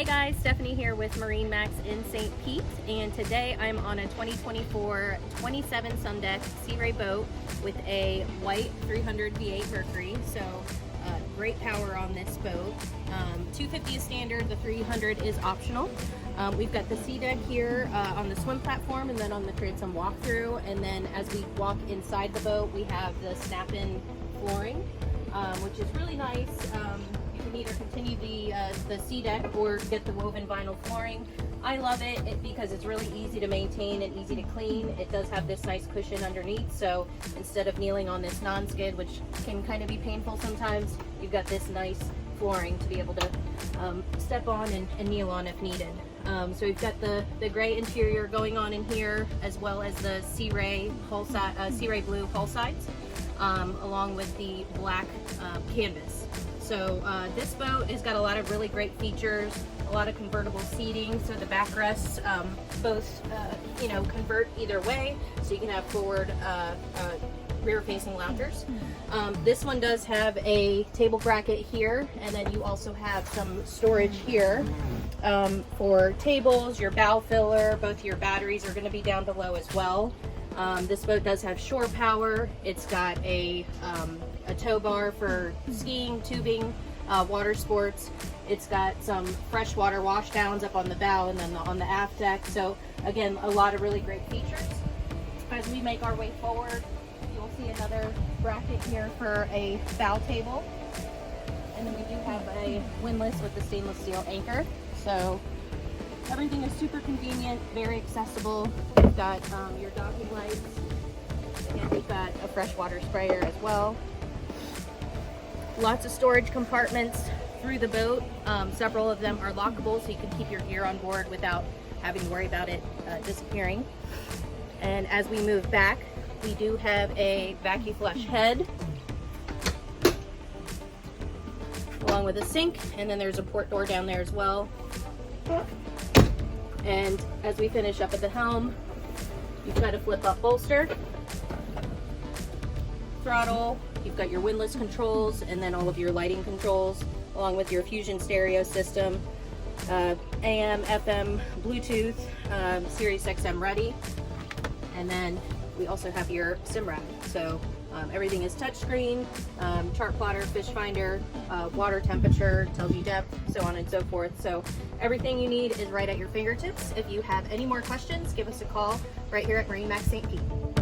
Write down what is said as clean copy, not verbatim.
Hey guys, Stephanie here with MarineMax in St. Pete, and today I'm on a 2024 27 sun deck Sea Ray boat with a white 300 V8 Mercury, so great power on this boat. 250 is standard, the 300 is optional. We've got the sea deck here on the swim platform, and then on the transom walkthrough, and then as we walk inside the boat we have the snap-in flooring, which is really nice. You can either continue the sea deck or get the woven vinyl flooring. I love it because it's really easy to maintain and easy to clean. It does have this nice cushion underneath, so instead of kneeling on this non-skid, which can kind of be painful sometimes, you've got this nice flooring to be able to step on and kneel on if needed. So we've got the gray interior going on in here, as well as the Sea Ray blue hull sides, along with the black canvas. So this boat has got a lot of really great features, a lot of convertible seating, so the backrests both convert either way, so you can have forward rear facing loungers. This one does have a table bracket here, and then you also have some storage here for tables, your bow filler. Both your batteries are going to be down below as well. This boat does have shore power. It's got a tow bar for skiing, tubing, water sports. It's got some freshwater washdowns up on the bow and then on the aft deck. So again, a lot of really great features. As we make our way forward, you'll see another bracket here for a bow table. And then we do have a windlass with the stainless steel anchor. So everything is super convenient, very accessible. You've got your docking lights. Again, we've got a freshwater sprayer as well. Lots of storage compartments through the boat. Several of them are lockable, so you can keep your gear on board without having to worry about it disappearing. And as we move back, we do have a vacuum flush head, along with a sink, and then there's a port door down there as well. And as we finish up at the helm, you've got a flip-up bolster, throttle, you've got your windlass controls, and then all of your lighting controls, along with your Fusion stereo system, AM, FM, Bluetooth, Sirius XM ready, and then we also have your sim rack. So everything is touchscreen, chart plotter, fish finder, water temperature, tells you depth, so on and so forth. So everything you need is right at your fingertips. If you have any more questions, give us a call right here at MarineMax St. Pete.